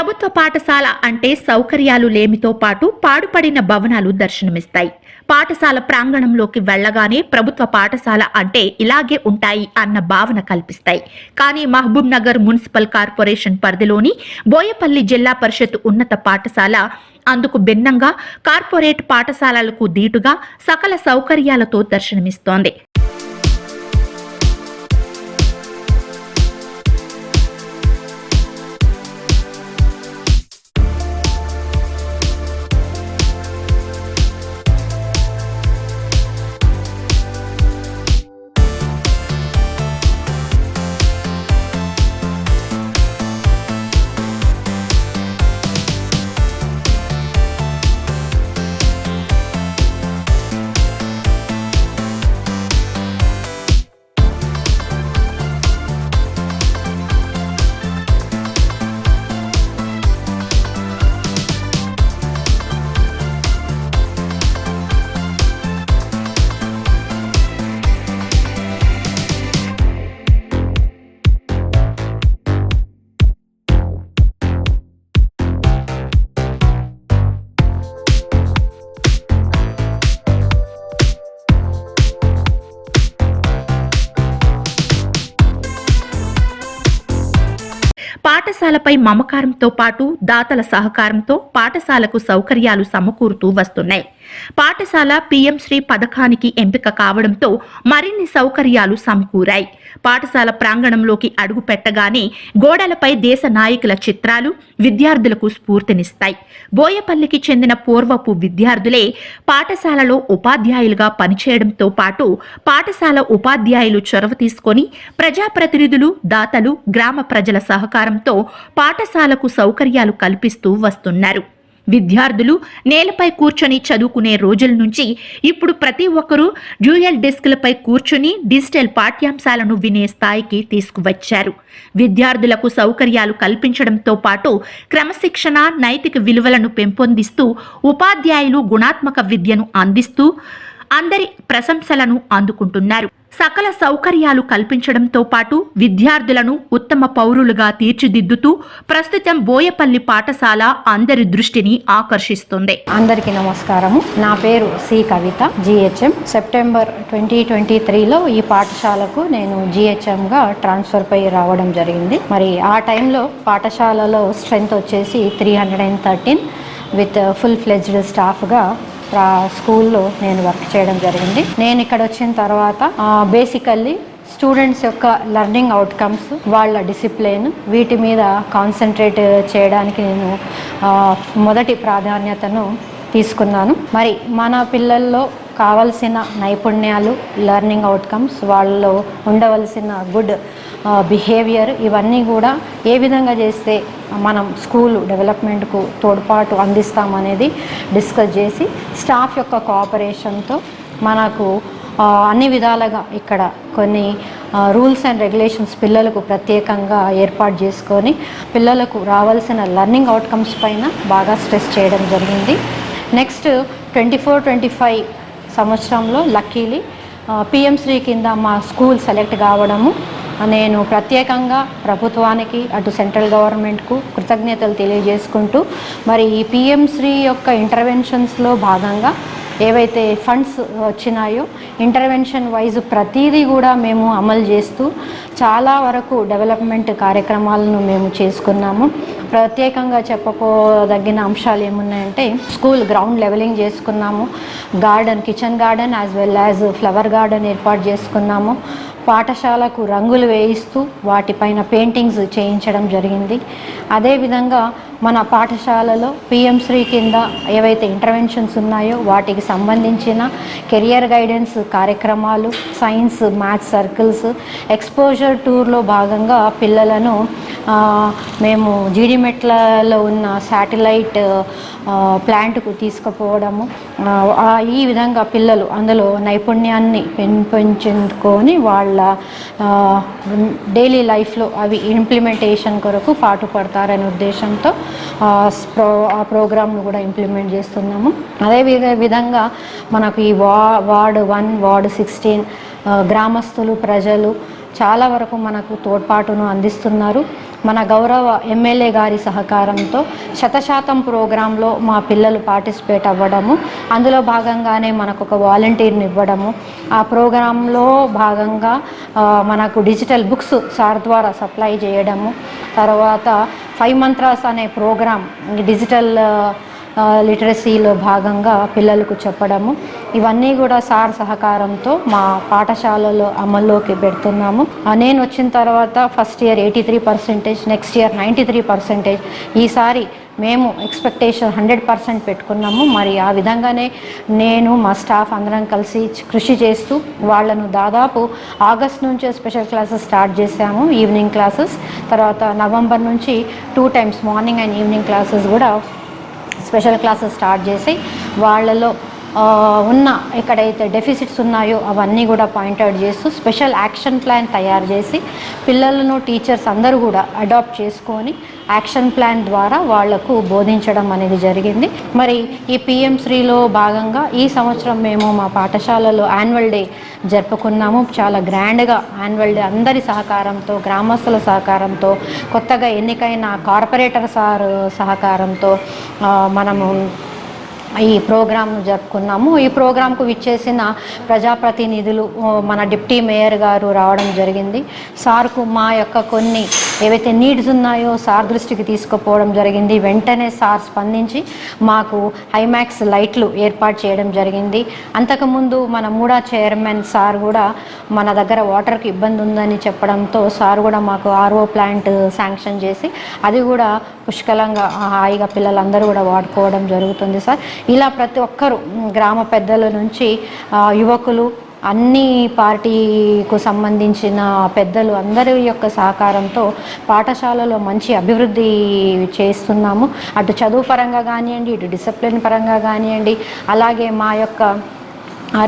ప్రభుత్వ పాఠశాల అంటే సౌకర్యాలు లేమితో పాటు పాడుపడిన భవనాలు దర్శనమిస్తాయి. పాఠశాల ప్రాంగణంలోకి వెళ్లగానే ప్రభుత్వ పాఠశాల అంటే ఇలాగే ఉంటాయి అన్న భావన కల్పిస్తాయి. కానీ మహబూబ్ నగర్ మున్సిపల్ కార్పొరేషన్ పరిధిలోని బోయపల్లి జిల్లా పరిషత్ ఉన్నత పాఠశాల అందుకు భిన్నంగా కార్పొరేట్ పాఠశాలలకు దీటుగా సకల సౌకర్యాలతో దర్శనమిస్తోంది. పాఠశాలపై మమకారంతో పాటు దాతల సహకారంతో పాఠశాలకు సౌకర్యాలు సమకూరుతూ వస్తున్నాయి. పాఠశాల పీఎం శ్రీ పథకానికి ఎంపిక కావడంతో మరిన్ని సౌకర్యాలు సమకూరాయి. పాఠశాల ప్రాంగణంలోకి అడుగు పెట్టగానే గోడలపై దేశ నాయకుల చిత్రాలు విద్యార్థులకు స్ఫూర్తినిస్తాయి. బోయపల్లికి చెందిన పూర్వపు విద్యార్థులే పాఠశాలలో ఉపాధ్యాయులుగా పనిచేయడంతో పాటు పాఠశాల ఉపాధ్యాయులు చొరవ తీసుకొని ప్రజాప్రతినిధులు, దాతలు, గ్రామ ప్రజల సహకారంతో పాఠశాలకు సౌకర్యాలు కల్పిస్తూ వస్తున్నారు. విద్యార్థులు నేలపై కూర్చొని చదువుకునే రోజుల నుంచి ఇప్పుడు ప్రతి ఒక్కరూ డ్యూయల్ డెస్క్లపై కూర్చొని డిజిటల్ పాఠ్యాంశాలను వినే స్థాయికి తీసుకువచ్చారు. విద్యార్థులకు సౌకర్యాలు కల్పించడంతో పాటు క్రమశిక్షణ, నైతిక విలువలను పెంపొందిస్తూ ఉపాధ్యాయులు గుణాత్మక విద్యను అందిస్తూ అందరి ప్రశంసలను అందుకుంటున్నారు. సకల సౌకర్యాలు కల్పించడంతో పాటు విద్యార్థులను ఉత్తమ పౌరులుగా తీర్చిదిద్దుతూ ప్రస్తుతం బోయపల్లి పాఠశాల అందరి దృష్టిని ఆకర్షిస్తుంది. అందరికీ నమస్కారము. నా పేరు సి కవిత, జిహెచ్ఎం. సెప్టెంబర్ 2023లో ఈ పాఠశాలకు నేను జిహెచ్ఎంగా ట్రాన్స్ఫర్ పై రావడం జరిగింది. మరి ఆ టైంలో పాఠశాలలో స్ట్రెంత్ వచ్చేసి 313 విత్ ఫుల్ ఫ్లెడ్జ్డ్ స్టాఫ్గా స్కూల్లో నేను వర్క్ చేయడం జరిగింది. నేను ఇక్కడ వచ్చిన తర్వాత బేసికల్లీ స్టూడెంట్స్ యొక్క లెర్నింగ్ అవుట్కమ్స్, వాళ్ళ డిసిప్లిన్, వీటి మీద కాన్సన్ట్రేట్ చేయడానికి నేను మొదటి ప్రాధాన్యతను తీసుకున్నాను. మరి మన పిల్లల్లో కావలసిన నైపుణ్యాలు, లెర్నింగ్ అవుట్కమ్స్, వాళ్ళలో ఉండవలసిన గుడ్ బిహేవియర్, ఇవన్నీ కూడా ఏ విధంగా చేస్తే మనం స్కూల్ డెవలప్మెంట్కు తోడ్పాటు అందిస్తామనేది డిస్కస్ చేసి స్టాఫ్ యొక్క కోఆపరేషన్తో మనకు అన్ని విధాలుగా ఇక్కడ కొన్ని రూల్స్ అండ్ రెగ్యులేషన్స్ పిల్లలకు ప్రత్యేకంగా ఏర్పాటు చేసుకొని పిల్లలకు రావాల్సిన లెర్నింగ్ అవుట్కమ్స్ పైన బాగా స్ట్రెస్ చేయడం జరిగింది. నెక్స్ట్ 24-25 సంవత్సరంలో లక్కీలీ పిఎం శ్రీ కింద మా స్కూల్ సెలెక్ట్ కావడము, నేను ప్రత్యేకంగా ప్రభుత్వానికి అటు సెంట్రల్ గవర్నమెంట్కు కృతజ్ఞతలు తెలియజేసుకుంటూ మరి ఈ పిఎం శ్రీ యొక్క ఇంటర్వెన్షన్స్లో భాగంగా ఏవైతే ఫండ్స్ వచ్చినాయో ఇంటర్వెన్షన్ వైజ్ ప్రతిదీ కూడా మేము అమలు చేస్తూ చాలా వరకు డెవలప్మెంట్ కార్యక్రమాలను మేము చేసుకున్నాము. ప్రత్యేకంగా చెప్పుకోదగిన అంశాలు ఏమున్నాయంటే స్కూల్ గ్రౌండ్ లెవెలింగ్ చేసుకున్నాము, garden, kitchen garden as well as flower garden ఏర్పాటు చేసుకున్నాము. పాఠశాలకు రంగులు వేయిస్తూ వాటిపైన పెయింటింగ్స్ చేయించడం జరిగింది. అదేవిధంగా మన పాఠశాలలో పిఎం శ్రీ కింద ఏవైతే ఇంటర్వెన్షన్స్ ఉన్నాయో వాటికి సంబంధించిన కెరియర్ గైడెన్స్ కార్యక్రమాలు, సైన్స్, మ్యాథ్స్ సర్కిల్స్, ఎక్స్పోజర్ టూర్లో భాగంగా పిల్లలను మేము జీడిమెట్లలో ఉన్న శాటిలైట్ ప్లాంట్కు తీసుకుపోవడము, ఈ విధంగా పిల్లలు అందులో నైపుణ్యాన్ని పెంపొందించుకొని వాళ్ళ డైలీ లైఫ్లో అవి ఇంప్లిమెంటేషన్ కొరకు పాటుపడతారనే ఉద్దేశంతో ఆ ప్రోగ్రామ్ను కూడా ఇంప్లిమెంట్ చేస్తున్నాము. అదే విధంగా మనకు ఈ వార్డ్ 1, వార్డ్ 16 గ్రామస్తులు, ప్రజలు చాలా వరకు మనకు తోడ్పాటును అందిస్తున్నారు. మన గౌరవ ఎమ్మెల్యే గారి సహకారంతో 100% ప్రోగ్రాంలో మా పిల్లలు పార్టిసిపేట్ అవ్వడము, అందులో భాగంగానే మనకు ఒక వాలంటీర్ని ఇవ్వడము, ఆ ప్రోగ్రాంలో భాగంగా మనకు డిజిటల్ బుక్స్ సార్ ద్వారా సప్లై చేయడము, తర్వాత 5 మంత్రాస్ అనే ప్రోగ్రాం డిజిటల్ లిటరసీలో భాగంగా పిల్లలకు చెప్పడము, ఇవన్నీ కూడా సార్ సహకారంతో మా పాఠశాలలో అమల్లోకి పెడుతున్నాము. నేను వచ్చిన తర్వాత ఫస్ట్ ఇయర్ 83%, నెక్స్ట్ ఇయర్ 93%. ఈసారి మేము ఎక్స్పెక్టేషన్ 100% పెట్టుకున్నాము. మరి ఆ విధంగానే నేను మా స్టాఫ్ అందరం కలిసి కృషి చేస్తూ వాళ్ళను దాదాపు ఆగస్ట్ నుంచే స్పెషల్ క్లాసెస్ స్టార్ట్ చేశాము, ఈవినింగ్ క్లాసెస్. తర్వాత నవంబర్ నుంచి 2 times morning and evening classes కూడా స్పెషల్ క్లాసెస్ స్టార్ట్ చేసి వాళ్ళలో ఉన్న ఎక్కడైతే డెఫిసిట్స్ ఉన్నాయో అవన్నీ కూడా పాయింట్అవుట్ చేస్తూ స్పెషల్ యాక్షన్ ప్లాన్ తయారు చేసి పిల్లలను టీచర్స్ అందరూ కూడా అడాప్ట్ చేసుకొని యాక్షన్ ప్లాన్ ద్వారా వాళ్లకు బోధించడం అనేది జరిగింది. మరి ఈ పిఎం శ్రీలో భాగంగా ఈ సంవత్సరం మేము మా పాఠశాలలో యాన్యువల్ డే జరుపుకున్నాము. చాలా గ్రాండ్గా యాన్యువల్ డే అందరి సహకారంతో, గ్రామస్తుల సహకారంతో, కొత్తగా ఎన్నికైన కార్పొరేటర్ సార్ సహకారంతో మనము ఈ ప్రోగ్రాంను జరుపుకున్నాము. ఈ ప్రోగ్రాంకు విచ్చేసిన ప్రజాప్రతినిధులు, మన డిప్టీ మేయర్ గారు రావడం జరిగింది. సార్కు మా యొక్క కొన్ని ఏవైతే నీడ్స్ ఉన్నాయో సార్ దృష్టికి తీసుకుపోవడం జరిగింది. వెంటనే సార్ స్పందించి మాకు హైమాక్స్ లైట్లు ఏర్పాటు చేయడం జరిగింది. అంతకుముందు మన మూడా చైర్మన్ సార్ కూడా మన దగ్గర వాటర్కి ఇబ్బంది ఉందని చెప్పడంతో సార్ కూడా మాకు ఆర్ఓ ప్లాంట్ శాంక్షన్ చేసి అది కూడా పుష్కలంగా హాయిగా పిల్లలందరూ కూడా వాడుకోవడం జరుగుతుంది సార్. ఇలా ప్రతి ఒక్కరూ గ్రామ పెద్దల నుంచి యువకులు, అన్ని పార్టీకు సంబంధించిన పెద్దలు అందరి యొక్క సహకారంతో పాఠశాలలో మంచి అభివృద్ధి చేస్తున్నాము. అటు చదువు పరంగా కానివ్వండి, ఇటు డిసిప్లిన్ పరంగా కానివ్వండి, అలాగే మా యొక్క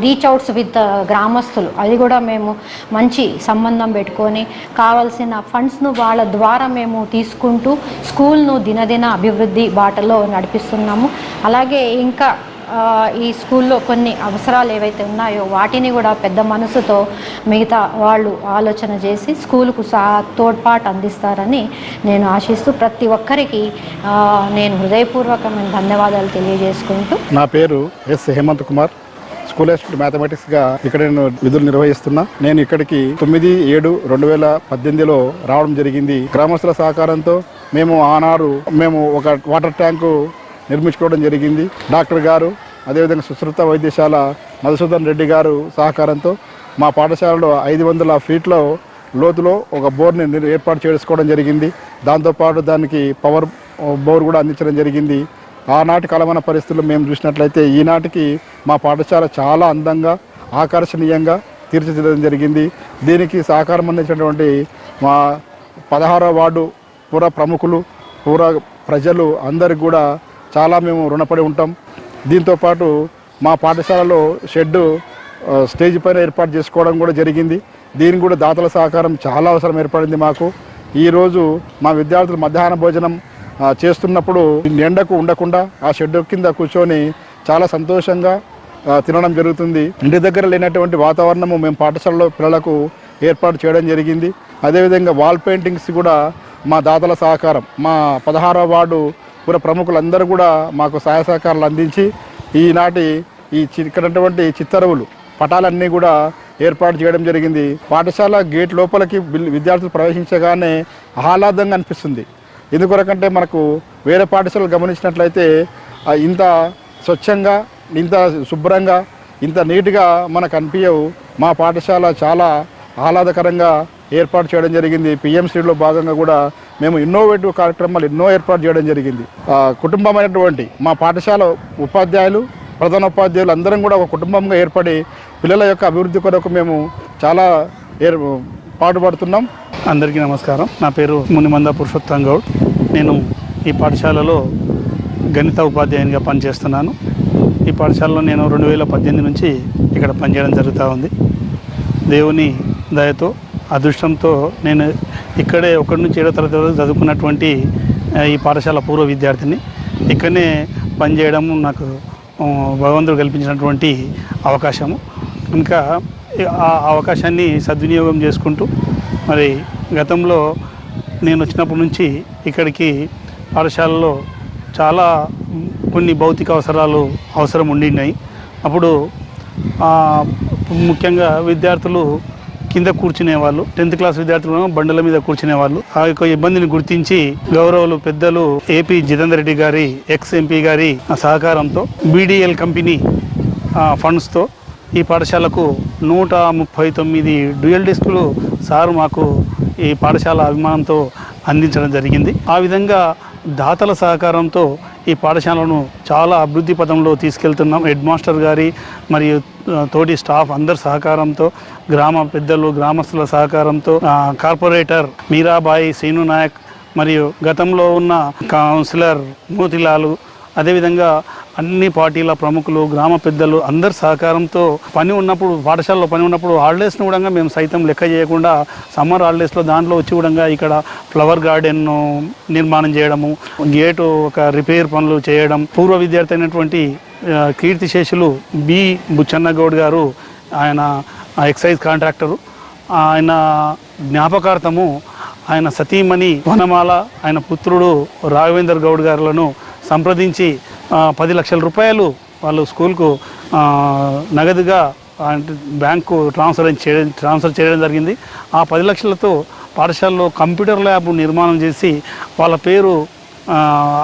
రీచ్ అవుట్స్ విత్ గ్రామస్తులు, అది కూడా మేము మంచి సంబంధం పెట్టుకొని కావాల్సిన ఫండ్స్ను వాళ్ళ ద్వారా మేము తీసుకుంటూ స్కూల్ను దినదిన అభివృద్ధి బాటలో నడిపిస్తున్నాము. అలాగే ఇంకా ఈ స్కూల్లో కొన్ని అవసరాలు ఏవైతే ఉన్నాయో వాటిని కూడా పెద్ద మనసుతో మిగతా వాళ్ళు ఆలోచన చేసి స్కూలుకు తోడ్పాటు అందిస్తారని నేను ఆశిస్తూ ప్రతి ఒక్కరికి నేను హృదయపూర్వకమైన ధన్యవాదాలు తెలియజేసుకుంటూ. నా పేరు S Hemanth Kumar, school assistant మ్యాథమెటిక్స్గా ఇక్కడ నేను విధులు నిర్వహిస్తున్నా. నేను ఇక్కడికి 9/7/2018లో రావడం జరిగింది. గ్రామస్తుల సహకారంతో ఆనాడు ఒక వాటర్ ట్యాంకు నిర్మించుకోవడం జరిగింది. డాక్టర్ గారు, అదేవిధంగా సుశ్రుత వైద్యశాల మధుసూదన్ రెడ్డి గారు సహకారంతో మా పాఠశాలలో 500 ఫీట్ల లోతులో ఒక బోర్ని ఏర్పాటు చేసుకోవడం జరిగింది. దాంతోపాటు దానికి పవర్ బోర్ కూడా అందించడం జరిగింది. ఆనాటి కాలమైన పరిస్థితుల్లో మేము చూసినట్లయితే ఈనాటికి మా పాఠశాల చాలా అందంగా, ఆకర్షణీయంగా తీర్చిదిద్దడం జరిగింది. దీనికి సహకారం అందించినటువంటి మా 16వ వార్డు పూర ప్రముఖులు, పూర ప్రజలు అందరికి కూడా చాలా మేము రుణపడి ఉంటాం. దీంతోపాటు మా పాఠశాలలో షెడ్డు స్టేజ్ పైన ఏర్పాటు చేసుకోవడం కూడా జరిగింది. దీనికి కూడా దాతల సహకారం చాలా అవసరం ఏర్పడింది మాకు. ఈరోజు మా విద్యార్థులు మధ్యాహ్న భోజనం చేస్తున్నప్పుడు ఎండకు ఉండకుండా ఆ షెడ్ కింద కూర్చొని చాలా సంతోషంగా తినడం జరుగుతుంది. ఇంటి దగ్గర లేనటువంటి వాతావరణము మేము పాఠశాలలో పిల్లలకు ఏర్పాటు చేయడం జరిగింది. అదేవిధంగా వాల్ పెయింటింగ్స్ కూడా మా దాతల సహకారం, మా 16వ వార్డు పూర ప్రముఖులందరూ కూడా మాకు సహాయ సహకారాలు అందించి ఈనాటి ఇక్కడటువంటి చిత్తరువులు పటాలన్నీ కూడా ఏర్పాటు చేయడం జరిగింది. పాఠశాల గేట్ లోపలికి విద్యార్థులు ప్రవేశించగానే ఆహ్లాదంగా అనిపిస్తుంది. ఎందుకొరకంటే మనకు వేరే పాఠశాలలు గమనించినట్లయితే ఇంత స్వచ్ఛంగా, ఇంత శుభ్రంగా, ఇంత నీట్గా మనకు అనిపించవు. మా పాఠశాల చాలా ఆహ్లాదకరంగా ఏర్పాటు చేయడం జరిగింది. పిఎంసీలో భాగంగా కూడా మేము ఇన్నోవేటివ్ కార్యక్రమాలు ఎన్నో ఏర్పాటు చేయడం జరిగింది. కుటుంబమైనటువంటి మా పాఠశాల ఉపాధ్యాయులు, ప్రధానోపాధ్యాయులు అందరం కూడా ఒక కుటుంబంగా ఏర్పడి పిల్లల యొక్క అభివృద్ధి కొరకు మేము చాలా పాటుపడుతున్నాం. అందరికీ నమస్కారం. నా పేరు మునిమంద పురుషోత్తం గౌడ్. నేను ఈ పాఠశాలలో గణిత ఉపాధ్యాయునిగా పనిచేస్తున్నాను. ఈ పాఠశాలలో నేను 2018 నుంచి ఇక్కడ పనిచేయడం జరుగుతూ ఉంది. దేవుని దయతో, అదృష్టంతో నేను ఇక్కడే 1 నుంచి 7వ తరగతి వరకు చదువుకున్నటువంటి ఈ పాఠశాల పూర్వ విద్యార్థిని. ఇక్కడనే పనిచేయడం నాకు భగవంతుడు కల్పించినటువంటి అవకాశము. ఇంకా ఆ అవకాశాన్ని సద్వినియోగం చేసుకుంటూ మరి గతంలో నేను వచ్చినప్పటి నుంచి ఇక్కడికి పాఠశాలలో చాలా కొన్ని భౌతిక అవసరం ఉండినాయి. అప్పుడు ముఖ్యంగా విద్యార్థులు కింద కూర్చునేవాళ్ళు, 10th క్లాస్ విద్యార్థులు బండల మీద కూర్చునేవాళ్ళు. ఆ యొక్క ఇబ్బందిని గుర్తించి గౌరవులు పెద్దలు ఏపీ జితేందర్ రెడ్డి గారి ఎక్స్ ఎంపీ గారి సహకారంతో BDL కంపెనీ ఫండ్స్తో ఈ పాఠశాలకు 139 డ్యూయల్ డిస్కులు సారు మాకు ఈ పాఠశాల అభిమానంతో అందించడం జరిగింది. ఆ విధంగా దాతల సహకారంతో ఈ పాఠశాలను చాలా అభివృద్ధి పదంలో తీసుకెళ్తున్నాం. హెడ్ మాస్టర్ గారి మరియు తోటి స్టాఫ్ అందరి సహకారంతో, గ్రామ పెద్దలు గ్రామస్తుల సహకారంతో, కార్పొరేటర్ మీరాబాయి, శ్రీను నాయక్ మరియు గతంలో ఉన్న కౌన్సిలర్ మోతిలాలు, అదేవిధంగా అన్ని పార్టీల ప్రముఖులు, గ్రామ పెద్దలు అందరి సహకారంతో పాఠశాలలో పని ఉన్నప్పుడు హాలిడేస్ను కూడా మేము సైతం లెక్క చేయకుండా సమ్మర్ హాలిడేస్లో దాంట్లో వచ్చి కూడా ఇక్కడ ఫ్లవర్ గార్డెన్ నిర్మాణం చేయడము, గేటు ఒక రిపేర్ పనులు చేయడం. పూర్వ విద్యార్థి అయినటువంటి కీర్తిశేషులు బి బుచ్చన్న గౌడ్ గారు, ఆయన ఎక్సైజ్ కాంట్రాక్టరు, ఆయన జ్ఞాపకార్థము ఆయన సతీమణి వనమాల, ఆయన పుత్రుడు రాఘవేందర్ గౌడ్ గారులను సంప్రదించి 10 లక్షల రూపాయలు వాళ్ళు స్కూల్కు నగదుగా బ్యాంకు ట్రాన్స్ఫర్ చేయడం జరిగింది. ఆ 10 లక్షలతో పాఠశాలలో కంప్యూటర్ ల్యాబ్ నిర్మాణం చేసి వాళ్ళ పేరు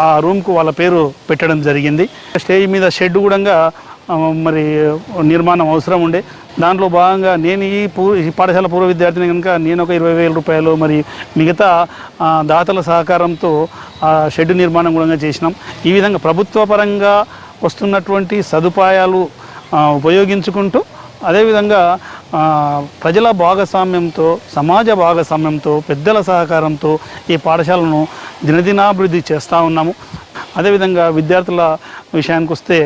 ఆ రూమ్కు వాళ్ళ పేరు పెట్టడం జరిగింది. స్టేజ్ మీద షెడ్ కూడా మరి నిర్మాణం అవసరం ఉండే. దాంట్లో భాగంగా నేను ఈ పాఠశాల పూర్వ విద్యార్థిని కనుక నేను ఒక 20,000 రూపాయలు మరి మిగతా దాతల సహకారంతో షెడ్ నిర్మాణం కూడా చేసినాం. ఈ విధంగా ప్రభుత్వ పరంగా వస్తున్నటువంటి సదుపాయాలు ఉపయోగించుకుంటూ, అదేవిధంగా ప్రజల భాగస్వామ్యంతో, సమాజ భాగస్వామ్యంతో, పెద్దల సహకారంతో ఈ పాఠశాలను దినదినాభివృద్ధి చేస్తూ ఉన్నాము. అదేవిధంగా విద్యార్థుల విషయానికి వస్తే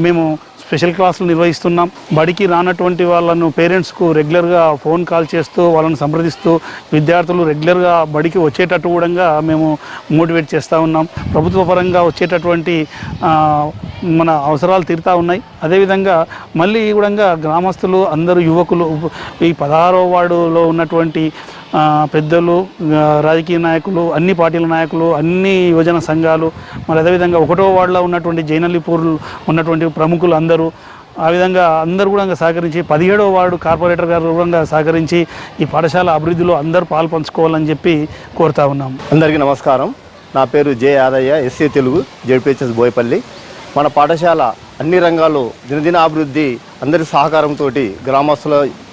మేము స్పెషల్ క్లాసులు నిర్వహిస్తున్నాం. బడికి రానటువంటి వాళ్ళను పేరెంట్స్కు రెగ్యులర్గా ఫోన్ కాల్ చేస్తూ వాళ్ళని సంప్రదిస్తూ విద్యార్థులు రెగ్యులర్గా బడికి వచ్చేటట్టు కూడా మేము మోటివేట్ చేస్తూ ఉన్నాం. ప్రభుత్వ పరంగా వచ్చేటటువంటి మన అవసరాలు తీరుతూ ఉన్నాయి. అదేవిధంగా మళ్ళీ కూడా గ్రామస్తులు అందరూ యువకులు, ఈ 16వ వార్డులో ఉన్నటువంటి పెద్దలు, రాజకీయ నాయకులు, అన్ని పార్టీల నాయకులు, అన్ని యువజన సంఘాలు, మరి అదేవిధంగా 1వ వార్డులో ఉన్నటువంటి జైనల్లిపూర్లు ఉన్నటువంటి ప్రముఖులు అందరూ, ఆ విధంగా అందరూ కూడా సహకరించి 17వ వార్డు కార్పొరేటర్ గారు కూడా సహకరించి ఈ పాఠశాల అభివృద్ధిలో అందరూ పాలు పంచుకోవాలని చెప్పి కోరుతా ఉన్నాం. అందరికీ నమస్కారం. నా పేరు J Yadaiah, SC Telugu, JPHS Boyapalli. మన పాఠశాల అన్ని రంగాల్లో దినదిన అభివృద్ధి అందరి సహకారంతో,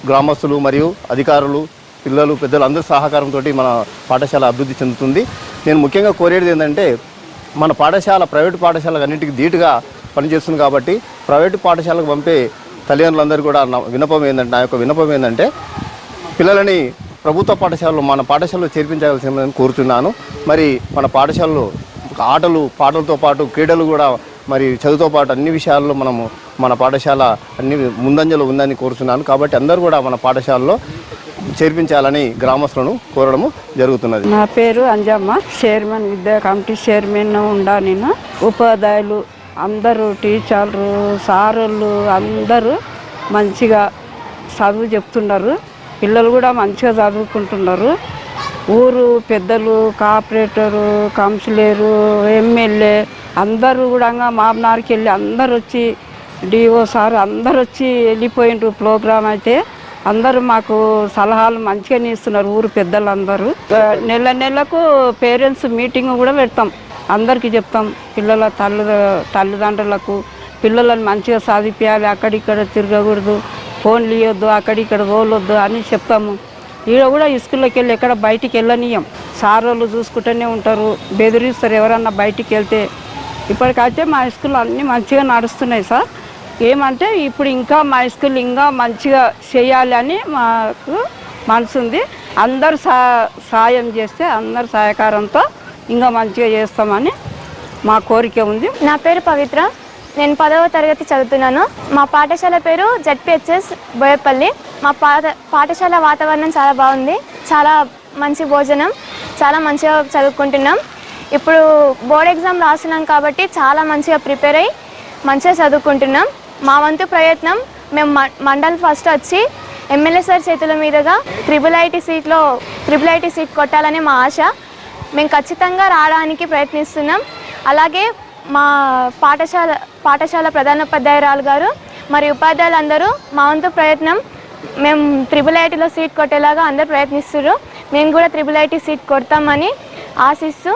గ్రామస్తులు మరియు అధికారులు, పిల్లలు, పెద్దలు అందరి సహకారంతో మన పాఠశాల అభివృద్ధి చెందుతుంది. నేను ముఖ్యంగా కోరేది ఏంటంటే, మన పాఠశాల ప్రైవేటు పాఠశాలకు అన్నింటికి ధీటుగా పనిచేస్తుంది కాబట్టి ప్రైవేటు పాఠశాలకు పంపే తల్లిదండ్రులందరూ కూడా నా యొక్క విన్నపం ఏంటంటే పిల్లలని ప్రభుత్వ పాఠశాలలో మన పాఠశాలలో చేర్పించవలసిందని కోరుతున్నాను. మరి మన పాఠశాలలో ఆటలు పాటలతో పాటు క్రీడలు కూడా, మరి చదువుతో పాటు అన్ని విషయాల్లో మన పాఠశాల అన్ని ముందంజలో ఉందని కోరుతున్నాను. కాబట్టి అందరూ కూడా మన పాఠశాలలో చేర్పించాలని గ్రామస్తులను కోరడము జరుగుతున్నది. నా పేరు అంజమ్మ, చైర్మన్ విద్యా కమిటీ చైర్మన్ ఉండా. నేను ఉపాధ్యాయులు అందరూ, టీచర్లు, సారులు అందరూ మంచిగా చదువు చెప్తున్నారు. పిల్లలు కూడా మంచిగా చదువుకుంటున్నారు. ఊరు పెద్దలు, కార్పొరేటరు, కౌన్సిలరు, ఎమ్మెల్యే అందరూ కూడా మామనార్కి వెళ్ళి అందరు వచ్చి, DO సార్ అందరు వచ్చి వెళ్ళిపోయిండ్రు. ప్రోగ్రాం అయితే అందరూ మాకు సలహాలు మంచిగానే ఇస్తున్నారు. ఊరు పెద్దలందరూ నెలకు పేరెంట్స్ మీటింగ్ కూడా పెడతాం. అందరికీ చెప్తాం, పిల్లల తల్లిదండ్రులకు పిల్లలను మంచిగా చదివించాలి, అక్కడిక్కడ తిరగకూడదు, ఫోన్లు ఇవ్వద్దు, అక్కడిక్కడ తోలొద్దు అని చెప్తాము. ఈడ కూడా స్కూల్లోకి వెళ్ళి ఎక్కడ బయటికి వెళ్ళనియం. సార్ వాళ్ళు చూసుకుంటూనే ఉంటారు, బెదిరిస్తారు ఎవరన్నా బయటికి వెళ్తే. ఇప్పటికైతే మా స్కూల్ అన్నీ మంచిగా నడుస్తున్నాయి సార్. ఏమంటే ఇప్పుడు ఇంకా మా స్కూల్ ఇంకా మంచిగా చేయాలి అని మాకు మనసు ఉంది. అందరు సాయం చేస్తే అందరు సహకారంతో ఇంకా మంచిగా చేస్తామని మా కోరిక ఉంది. నా పేరు పవిత్ర, నేను 10వ తరగతి చదువుతున్నాను. మా పాఠశాల పేరు JPHS బోయపల్లి. మా పాఠశాల వాతావరణం చాలా బాగుంది, చాలా మంచి భోజనం, చాలా మంచిగా చదువుకుంటున్నాం. ఇప్పుడు బోర్డ్ ఎగ్జామ్ రాస్తున్నాం కాబట్టి చాలా మంచిగా ప్రిపేర్ అయ్యి మంచిగా చదువుకుంటున్నాం. మా వంతు ప్రయత్నం మేము మండల్ ఫస్ట్ వచ్చి ఎమ్మెల్యే సార్ చేతుల మీదుగా ట్రిపుల్ ఐటీ సీట్ కొట్టాలని మా ఆశ. మేము ఖచ్చితంగా రావడానికి ప్రయత్నిస్తున్నాం. అలాగే మా పాఠశాల ప్రధానోపాధ్యాయురాలు గారు మరియు ఉపాధ్యాయులందరూ మా వంతు ప్రయత్నం మేము IIITలో సీట్ కొట్టేలాగా అందరూ ప్రయత్నిస్తున్నారు. మేము కూడా IIIT సీట్ కొడతామని ఆశిస్తూ.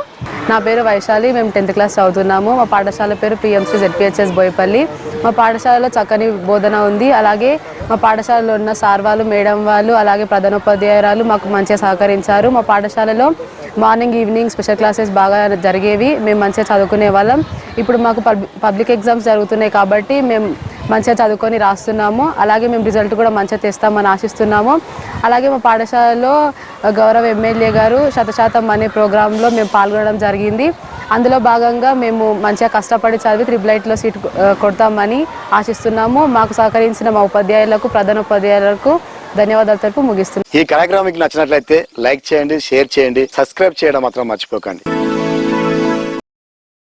నా పేరు వైశాలి. మేము 10th క్లాస్ చదువుతున్నాము. మా పాఠశాల పేరు PMC ZPHS బోయపల్లి. మా పాఠశాలలో చక్కని బోధన ఉంది. అలాగే మా పాఠశాలలో ఉన్న సార్ వాళ్ళు, మేడం వాళ్ళు, అలాగే ప్రధానోపాధ్యాయురాలు మాకు మంచిగా సహకరించారు. మా పాఠశాలలో మార్నింగ్ ఈవినింగ్ స్పెషల్ క్లాసెస్ బాగా జరిగేవి. మేము మంచిగా చదువుకునే వాళ్ళం. ఇప్పుడు మాకు పబ్లిక్ ఎగ్జామ్స్ జరుగుతున్నాయి కాబట్టి మేము మంచిగా చదువుకొని రాస్తున్నాము. అలాగే మేము రిజల్ట్ కూడా మంచిగా తెస్తామని ఆశిస్తున్నాము. అలాగే మా పాఠశాలలో గౌరవ ఎమ్మెల్యే గారు 100% అనే ప్రోగ్రాంలో మేము పాల్గొనడం జరిగింది. అందులో భాగంగా మేము మంచిగా కష్టపడి చదివి IIITలో సీట్ కొడతామని ఆశిస్తున్నాము. మాకు సహకరించిన మా ఉపాధ్యాయులకు, ప్రధానోపాధ్యాయులకు ధన్యవాదాలు తెలుపు ముగిస్తున్నాం. ఈ కార్యక్రమం మీకు నచ్చినట్లయితే లైక్ చేయండి, షేర్ చేయండి, సబ్స్క్రైబ్ చేయడం మాత్రం మర్చిపోకండి.